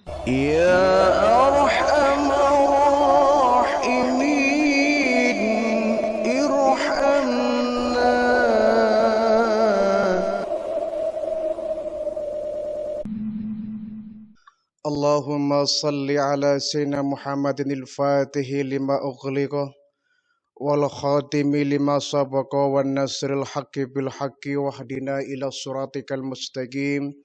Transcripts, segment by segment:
يا أرحم الراحمين ارحمنا. اللهم صل على سيدنا محمد الفاتح لما أغلق والخاتم لما سبق والنصر الحق بالحق واهدنا إلى صراطك المستقيم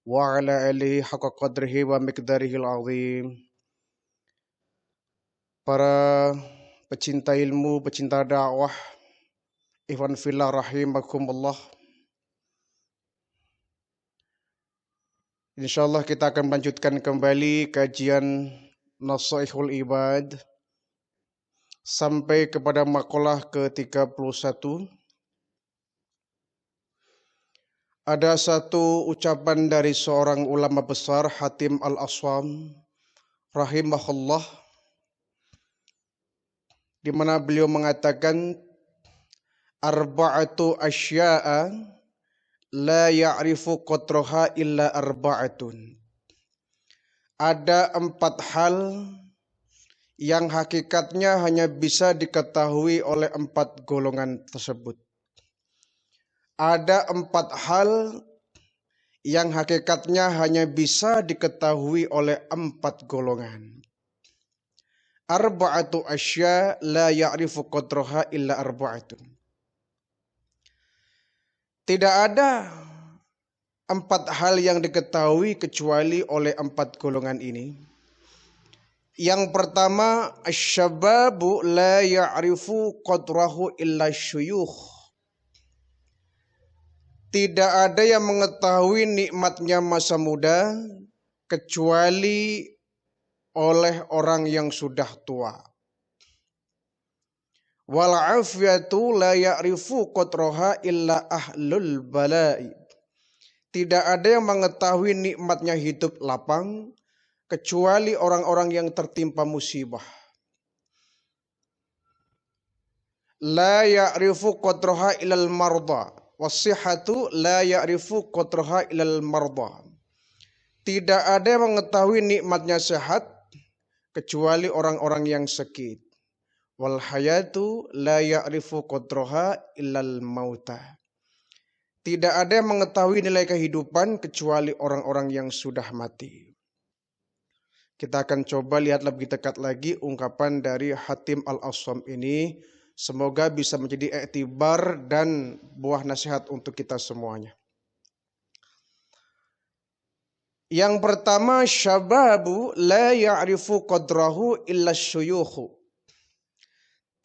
وعلى آله حق قدره ومقداره العظيم. Para pecinta ilmu, pecinta dakwah, ikhwan fillah rahimakumullah. Insyaallah kita akan melanjutkan kembali kajian Nasaihul Ibad sampai kepada maqalah ke-31. Ada satu ucapan dari seorang ulama besar, Hatim Al-Aswam rahimahullah, di mana beliau mengatakan arba'atu asya'a la ya'rifu qatraha illa arba'atun. Ada 4 hal yang hakikatnya hanya bisa diketahui oleh 4 golongan tersebut. Ada 4 hal yang hakikatnya hanya bisa diketahui oleh 4 golongan. Arba'atu asya la ya'rifu qatraha illa arba'atun. Tidak ada 4 hal yang diketahui kecuali oleh 4 golongan ini. Yang pertama, asyababu la ya'rifu qatrahu illa syuyukh. Tidak ada yang mengetahui nikmatnya masa muda kecuali oleh orang yang sudah tua. Wal afiyatu la ya'rifu qatraha illa ahlul bala'i. Tidak ada yang mengetahui nikmatnya hidup lapang kecuali orang-orang yang tertimpa musibah. La ya'rifu qatraha illal marda. Wasihatu la ya'rifu qatraha illal marda. Tidak ada yang mengetahui nikmatnya sehat kecuali orang-orang yang sakit. Wal hayatu la ya'rifu qatraha illal mauta. Tidak ada yang mengetahui nilai kehidupan kecuali orang-orang yang sudah mati. Kita akan coba lihat lebih dekat lagi ungkapan dari Hatim Al-Aswam ini. Semoga bisa menjadi iktibar dan buah nasihat untuk kita semuanya. Yang pertama, syababu la ya'rifu qadrahu illa syuyukhu.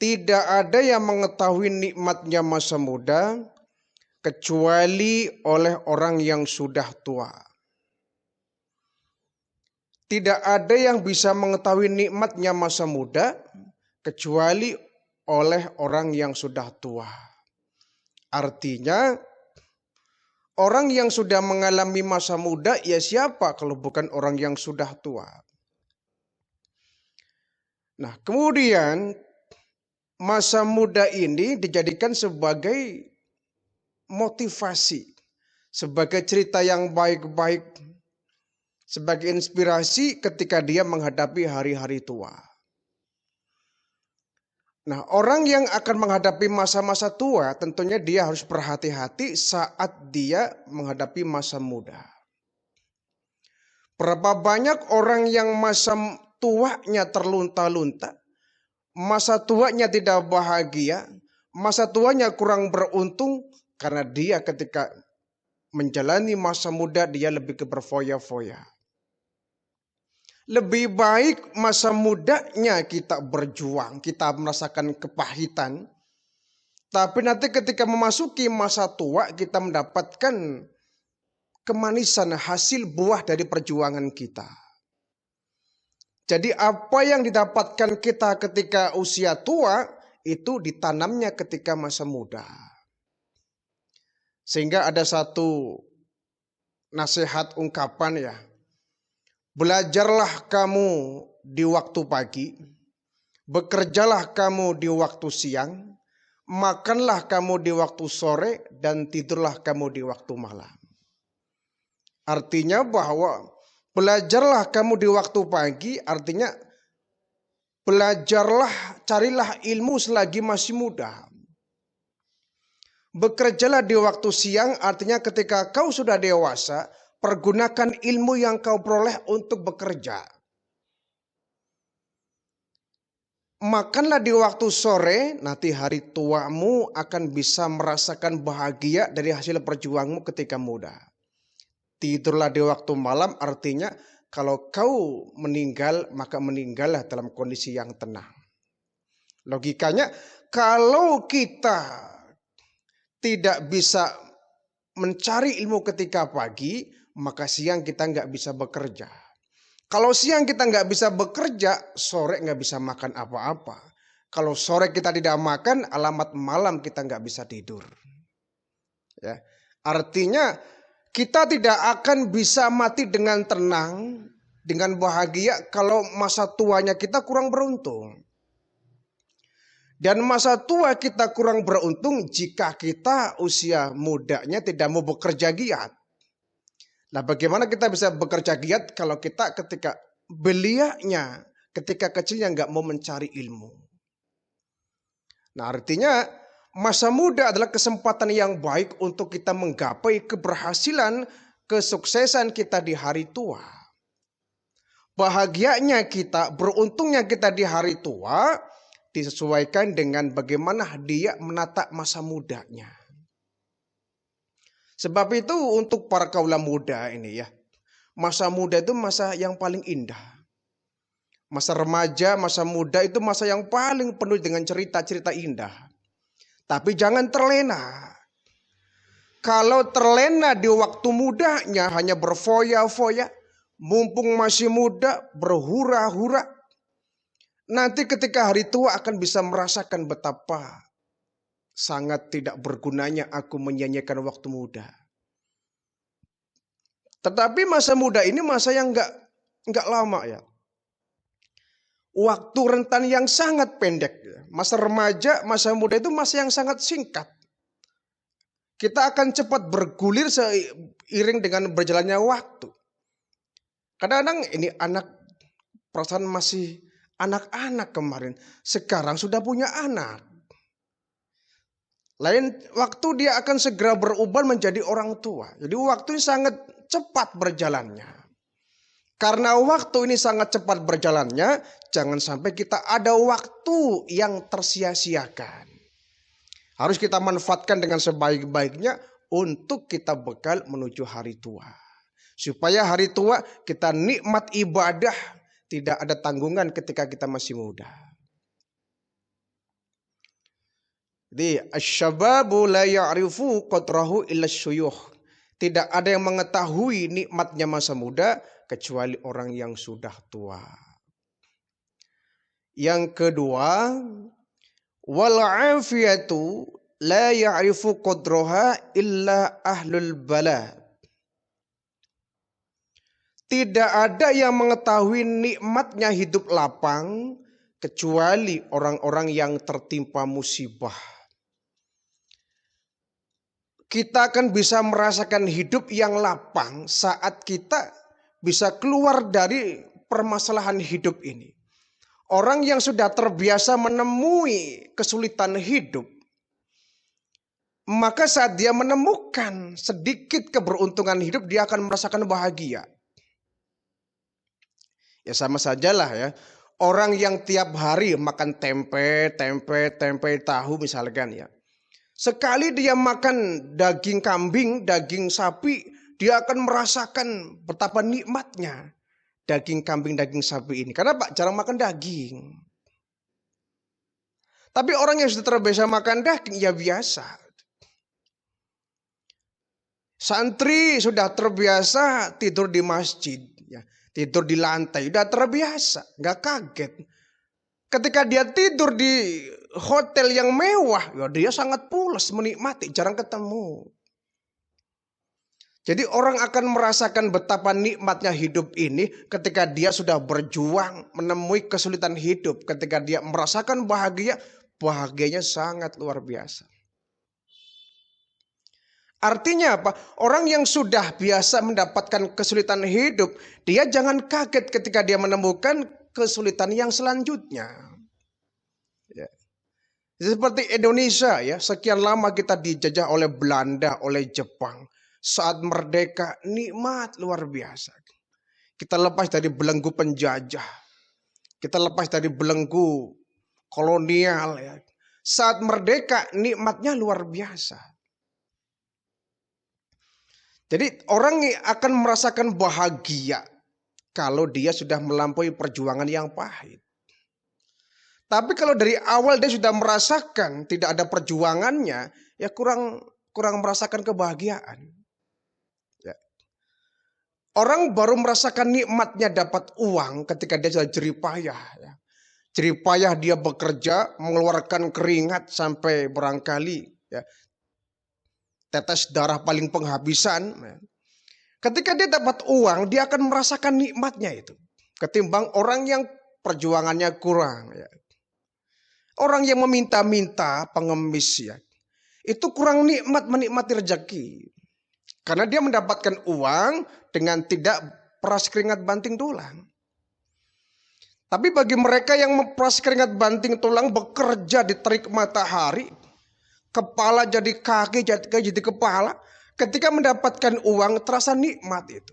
Tidak ada yang mengetahui nikmatnya masa muda kecuali oleh orang yang sudah tua. Tidak ada yang bisa mengetahui nikmatnya masa muda kecuali oleh orang yang sudah tua. Artinya, orang yang sudah mengalami masa muda, ya siapa kalau bukan orang yang sudah tua. Nah, kemudian masa muda ini dijadikan sebagai motivasi, sebagai cerita yang baik-baik, sebagai inspirasi ketika dia menghadapi hari-hari tua. Nah, orang yang akan menghadapi masa-masa tua tentunya dia harus berhati-hati saat dia menghadapi masa muda. Berapa banyak orang yang masa tuanya terlunta-lunta, masa tuanya tidak bahagia, masa tuanya kurang beruntung karena dia ketika menjalani masa muda dia lebih ke berfoya-foya. Lebih baik masa mudanya kita berjuang, kita merasakan kepahitan. Tapi nanti ketika memasuki masa tua kita mendapatkan kemanisan hasil buah dari perjuangan kita. Jadi apa yang didapatkan kita ketika usia tua itu ditanamnya ketika masa muda. Sehingga ada satu nasihat ungkapan ya. Belajarlah kamu di waktu pagi, bekerjalah kamu di waktu siang, makanlah kamu di waktu sore, dan tidurlah kamu di waktu malam. Artinya bahwa Belajarlah kamu di waktu pagi, artinya belajarlah, carilah ilmu selagi masih muda. Bekerjalah di waktu siang, artinya ketika kau sudah dewasa, pergunakan ilmu yang kau peroleh untuk bekerja. Makanlah di waktu sore, nanti hari tuamu akan bisa merasakan bahagia dari hasil perjuanganmu ketika muda. Tidurlah di waktu malam, artinya kalau kau meninggal, maka meninggallah dalam kondisi yang tenang. Logikanya, kalau kita tidak bisa mencari ilmu ketika pagi, maka siang kita nggak bisa bekerja. Kalau siang kita nggak bisa bekerja, sore nggak bisa makan apa-apa. Kalau sore kita tidak makan, alamat malam kita nggak bisa tidur. Ya, artinya kita tidak akan bisa mati dengan tenang, dengan bahagia kalau masa tuanya kita kurang beruntung. Dan masa tua kita kurang beruntung jika kita usia mudanya tidak mau bekerja giat. Nah, bagaimana kita bisa bekerja giat kalau kita ketika belianya, ketika kecilnya nggak mau mencari ilmu. Nah, artinya masa muda adalah kesempatan yang baik untuk kita menggapai keberhasilan, kesuksesan kita di hari tua. Bahagianya kita, beruntungnya kita di hari tua disesuaikan dengan bagaimana dia menata masa mudanya. Sebab itu untuk para kaula muda ini ya, masa muda itu masa yang paling indah. Masa remaja, masa muda itu masa yang paling penuh dengan cerita-cerita indah. Tapi jangan terlena. Kalau terlena di waktu mudanya hanya berfoya-foya, mumpung masih muda berhura-hura, nanti ketika hari tua akan bisa merasakan betapa sangat tidak bergunanya aku menyanyikan waktu muda. Tetapi masa muda ini masa yang enggak lama ya. Waktu rentan yang sangat pendek. Masa remaja, masa muda itu masa yang sangat singkat. Kita akan cepat bergulir seiring dengan berjalannya waktu. Kadang-kadang ini anak, perasaan masih anak-anak kemarin. Sekarang sudah punya anak. Lain waktu dia akan segera berubah menjadi orang tua. Jadi waktu ini sangat cepat berjalannya. Karena waktu ini sangat cepat berjalannya, jangan sampai kita ada waktu yang tersia-siakan. Harus kita manfaatkan dengan sebaik-baiknya untuk kita bekal menuju hari tua. Supaya hari tua kita nikmat ibadah, tidak ada tanggungan ketika kita masih muda. Jadi asyababu la ya'rifu qadrahu illa syuyukh. Tidak ada yang mengetahui nikmatnya masa muda kecuali orang yang sudah tua. Yang kedua, wal afiyatu la ya'rifu qadraha illa ahlul bala. Tidak ada yang mengetahui nikmatnya hidup lapang kecuali orang-orang yang tertimpa musibah. Kita akan bisa merasakan hidup yang lapang saat kita bisa keluar dari permasalahan hidup ini. Orang yang sudah terbiasa menemui kesulitan hidup, maka saat dia menemukan sedikit keberuntungan hidup, dia akan merasakan bahagia. Ya sama sajalah ya. Orang yang tiap hari makan tempe tahu misalkan ya. Sekali dia makan daging kambing, daging sapi, dia akan merasakan betapa nikmatnya daging kambing, daging sapi ini. Karena Pak jarang makan daging. Tapi orang yang sudah terbiasa makan daging, ya biasa. Santri sudah terbiasa tidur di masjid, ya, tidur di lantai, sudah terbiasa, nggak kaget. Ketika dia tidur di hotel yang mewah, ya dia sangat pulas menikmati, jarang ketemu. Jadi orang akan merasakan betapa nikmatnya hidup ini ketika dia sudah berjuang menemui kesulitan hidup. Ketika dia merasakan bahagia, bahagianya sangat luar biasa. Artinya apa? Orang yang sudah biasa mendapatkan kesulitan hidup, dia jangan kaget ketika dia menemukan kesulitan yang selanjutnya. Ya. Seperti Indonesia ya, sekian lama kita dijajah oleh Belanda, oleh Jepang. Saat merdeka nikmat luar biasa. Kita lepas dari belenggu penjajah. Kita lepas dari belenggu kolonial ya. Saat merdeka nikmatnya luar biasa. Jadi orang akan merasakan bahagia kalau dia sudah melampaui perjuangan yang pahit. Tapi kalau dari awal dia sudah merasakan tidak ada perjuangannya, ya kurang merasakan kebahagiaan. Ya. Orang baru merasakan nikmatnya dapat uang ketika dia sudah jerih payah. Ya. Jerih payah dia bekerja, mengeluarkan keringat sampai barangkali ya, tetes darah paling penghabisan. Ya. Ketika dia dapat uang, dia akan merasakan nikmatnya itu. Ketimbang orang yang perjuangannya kurang. Ya. Orang yang meminta-minta, pengemis ya, itu kurang nikmat menikmati rezeki. Karena dia mendapatkan uang dengan tidak peras keringat banting tulang. Tapi bagi mereka yang memperas keringat banting tulang, bekerja di terik matahari, kepala jadi kaki, jadi kepala, ketika mendapatkan uang terasa nikmat itu.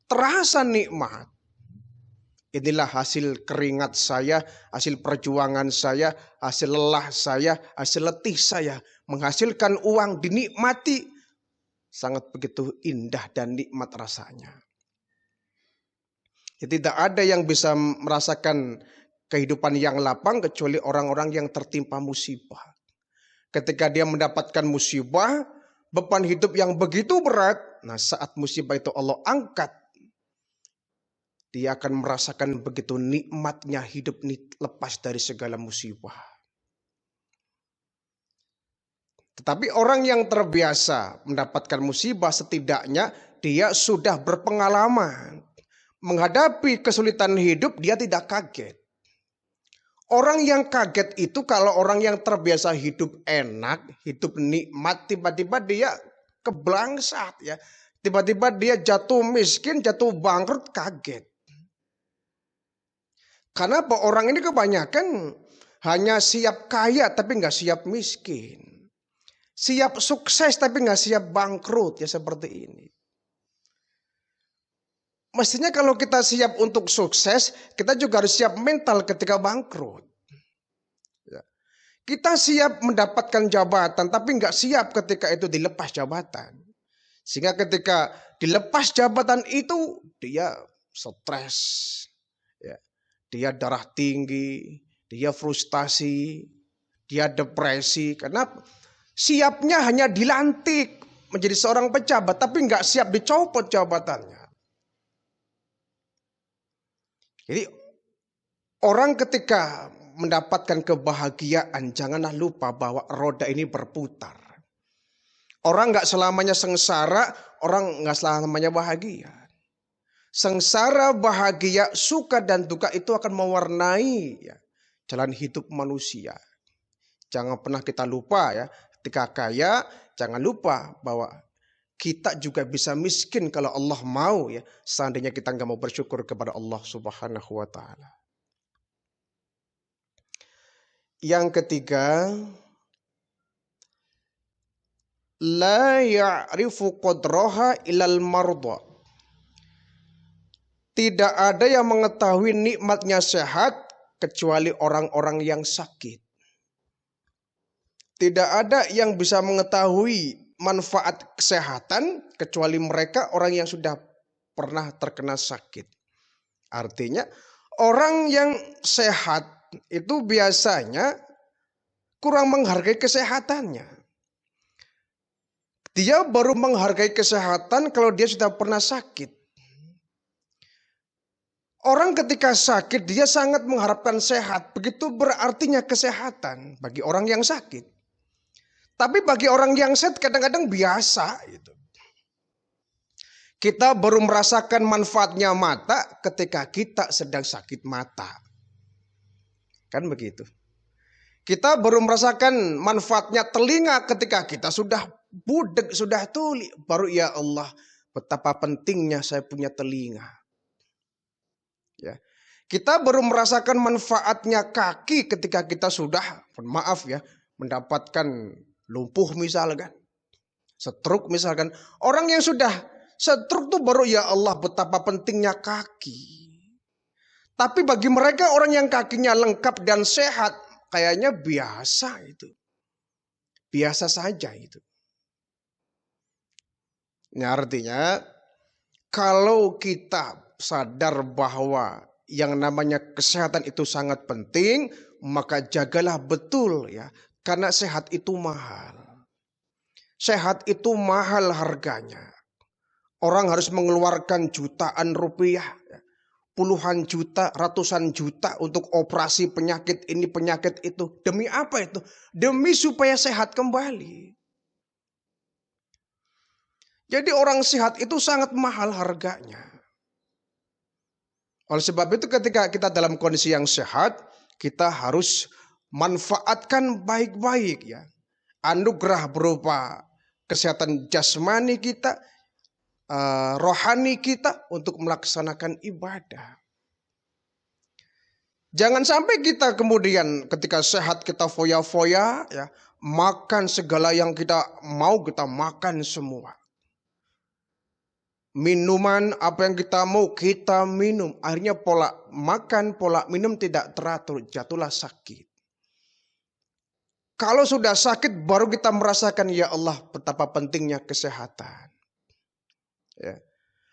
Terasa nikmat. Inilah hasil keringat saya, hasil perjuangan saya, hasil lelah saya, hasil letih saya. Menghasilkan uang dinikmati. Sangat begitu indah dan nikmat rasanya. Ya, tidak ada yang bisa merasakan kehidupan yang lapang kecuali orang-orang yang tertimpa musibah. Ketika dia mendapatkan musibah, beban hidup yang begitu berat, nah saat musibah itu Allah angkat, dia akan merasakan begitu nikmatnya hidup lepas dari segala musibah. Tetapi orang yang terbiasa mendapatkan musibah, setidaknya dia sudah berpengalaman. Menghadapi kesulitan hidup, dia tidak kaget. Orang yang kaget itu kalau orang yang terbiasa hidup enak, hidup nikmat, tiba-tiba dia keblangsat ya. Tiba-tiba dia jatuh miskin, jatuh bangkrut, kaget. Karena orang ini kebanyakan hanya siap kaya tapi nggak siap miskin. Siap sukses tapi nggak siap bangkrut ya, seperti ini. Mestinya kalau kita siap untuk sukses, kita juga harus siap mental ketika bangkrut. Ya. Kita siap mendapatkan jabatan, tapi nggak siap ketika itu dilepas jabatan. Sehingga ketika dilepas jabatan itu, dia stres, ya. Dia darah tinggi, dia frustasi, dia depresi. Karena siapnya hanya dilantik menjadi seorang pejabat, tapi nggak siap dicopot jabatannya. Jadi orang ketika mendapatkan kebahagiaan, janganlah lupa bahwa roda ini berputar. Orang nggak selamanya sengsara, orang nggak selamanya bahagia. Sengsara, bahagia, suka dan duka itu akan mewarnai ya, jalan hidup manusia. Jangan pernah kita lupa ya, ketika kaya jangan lupa bahwa kita juga bisa miskin kalau Allah mau ya. Seandainya kita nggak mau bersyukur kepada Allah Subhanahu wa ta'ala. Yang ketiga, la ya'rifu qadraha ilal marda. Tidak ada yang mengetahui nikmatnya sehat kecuali orang-orang yang sakit. Tidak ada yang bisa mengetahui manfaat kesehatan kecuali mereka orang yang sudah pernah terkena sakit. Artinya orang yang sehat itu biasanya kurang menghargai kesehatannya. Dia baru menghargai kesehatan kalau dia sudah pernah sakit. Orang ketika sakit dia sangat mengharapkan sehat. Begitu berartinya kesehatan bagi orang yang sakit. Tapi bagi orang yang sehat kadang-kadang biasa. Gitu. Kita baru merasakan manfaatnya mata ketika kita sedang sakit mata. Kan begitu. Kita baru merasakan manfaatnya telinga ketika kita sudah budek, sudah tuli. Baru ya Allah, betapa pentingnya saya punya telinga. Ya. Kita baru merasakan manfaatnya kaki ketika kita sudah, maaf ya, mendapatkan lumpuh misalkan. Stroke misalkan. Orang yang sudah stroke tuh baru ya Allah betapa pentingnya kaki. Tapi bagi mereka orang yang kakinya lengkap dan sehat, kayaknya biasa itu. Biasa saja itu. Ini artinya kalau kita sadar bahwa yang namanya kesehatan itu sangat penting, maka jagalah betul ya. Karena sehat itu mahal. Sehat itu mahal harganya. Orang harus mengeluarkan jutaan rupiah. Puluhan juta, ratusan juta untuk operasi penyakit ini, penyakit itu. Demi apa itu? Demi supaya sehat kembali. Jadi orang sehat itu sangat mahal harganya. Oleh sebab itu ketika kita dalam kondisi yang sehat, kita harus manfaatkan baik-baik ya. Anugerah berupa kesehatan jasmani kita, rohani kita untuk melaksanakan ibadah. Jangan sampai kita kemudian ketika sehat kita foya-foya ya, makan segala yang kita mau kita makan semua. Minuman apa yang kita mau kita minum. Akhirnya pola makan, pola minum tidak teratur, jatuhlah sakit. Kalau sudah sakit baru kita merasakan ya Allah betapa pentingnya kesehatan. Ya.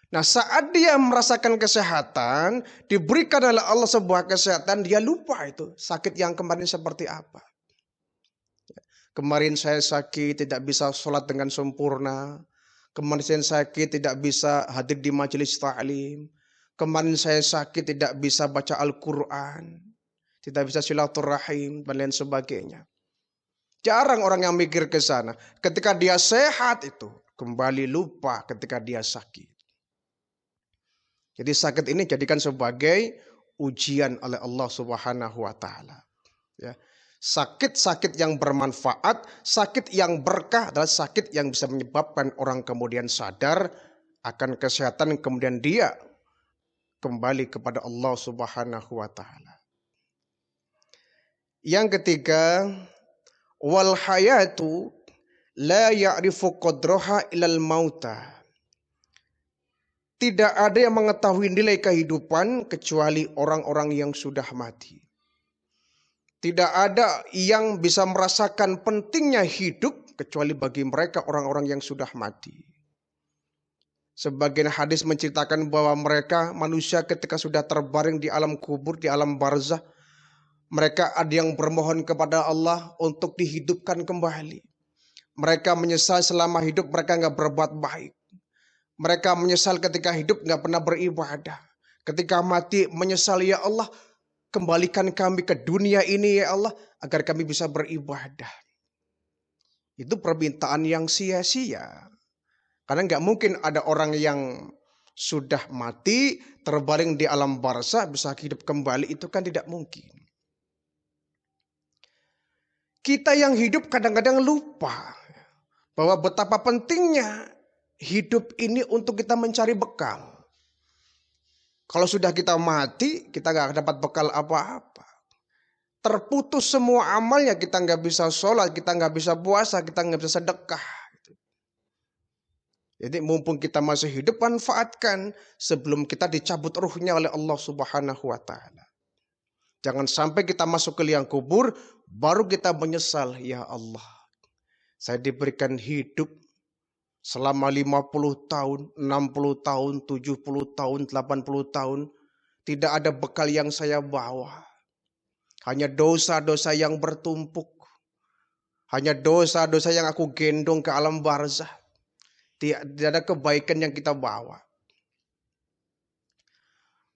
Nah saat dia merasakan kesehatan, diberikan oleh Allah sebuah kesehatan, dia lupa itu sakit yang kemarin seperti apa. Kemarin saya sakit tidak bisa sholat dengan sempurna. Kemarin saya sakit tidak bisa hadir di majelis ta'lim. Kemarin saya sakit tidak bisa baca Al-Quran. Tidak bisa silaturahim dan lain sebagainya. Jarang orang yang mikir ke sana. Ketika dia sehat itu kembali lupa ketika dia sakit. Jadi sakit ini jadikan sebagai ujian oleh Allah Subhanahu wa taala. Ya. Sakit-sakit yang bermanfaat, sakit yang berkah adalah sakit yang bisa menyebabkan orang kemudian sadar akan kesehatan, kemudian dia kembali kepada Allah Subhanahu wa taala. Yang ketiga, wal hayatu la ya'rifu qadraha ilal mauta. Tidak ada yang mengetahui nilai kehidupan kecuali orang-orang yang sudah mati. Tidak ada yang bisa merasakan pentingnya hidup kecuali bagi mereka orang-orang yang sudah mati. Sebagian hadis menceritakan bahwa mereka manusia ketika sudah terbaring di alam kubur, di alam barzah, mereka ada yang bermohon kepada Allah untuk dihidupkan kembali. Mereka menyesal selama hidup mereka nggak berbuat baik. Mereka menyesal ketika hidup nggak pernah beribadah. Ketika mati menyesal, ya Allah, kembalikan kami ke dunia ini ya Allah, agar kami bisa beribadah. Itu permintaan yang sia-sia. Karena nggak mungkin ada orang yang sudah mati, terbaring di alam barzah, bisa hidup kembali, itu kan tidak mungkin. Kita yang hidup kadang-kadang lupa bahwa betapa pentingnya hidup ini untuk kita mencari bekal. Kalau sudah kita mati, kita gak dapat bekal apa-apa. Terputus semua amalnya, kita gak bisa sholat, kita gak bisa puasa, kita gak bisa sedekah. Jadi mumpung kita masih hidup, manfaatkan sebelum kita dicabut ruhnya oleh Allah Subhanahu wa taala. Jangan sampai kita masuk ke liang kubur, baru kita menyesal, ya Allah, saya diberikan hidup selama 50 tahun, 60 tahun, 70 tahun, 80 tahun. Tidak ada bekal yang saya bawa. Hanya dosa-dosa yang bertumpuk. Hanya dosa-dosa yang aku gendong ke alam barzah. Tidak ada kebaikan yang kita bawa.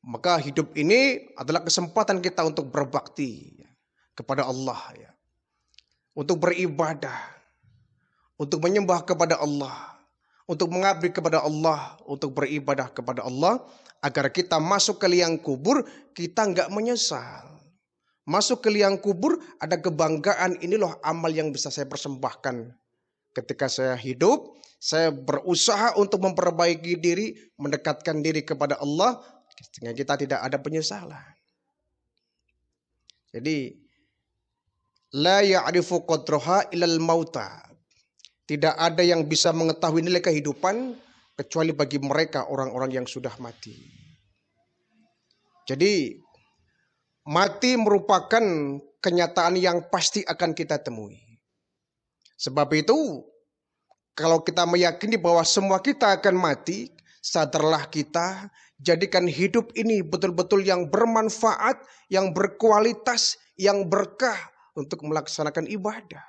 Maka hidup ini adalah kesempatan kita untuk berbakti kepada Allah. Untuk beribadah. Untuk menyembah kepada Allah. Untuk mengabdi kepada Allah, untuk beribadah kepada Allah, agar kita masuk ke liang kubur, kita nggak menyesal. Masuk ke liang kubur, ada kebanggaan, ini loh amal yang bisa saya persembahkan Ketika saya hidup, saya berusaha untuk memperbaiki diri, mendekatkan diri kepada Allah, sehingga kita tidak ada penyesalan. Jadi, la ya'rifu qadraha ilal mauta. Tidak ada yang bisa mengetahui nilai kehidupan kecuali bagi mereka orang-orang yang sudah mati. Jadi, mati merupakan kenyataan yang pasti akan kita temui. Sebab itu, kalau kita meyakini bahwa semua kita akan mati, sadarlah kita, jadikan hidup ini betul-betul yang bermanfaat, yang berkualitas, yang berkah untuk melaksanakan ibadah.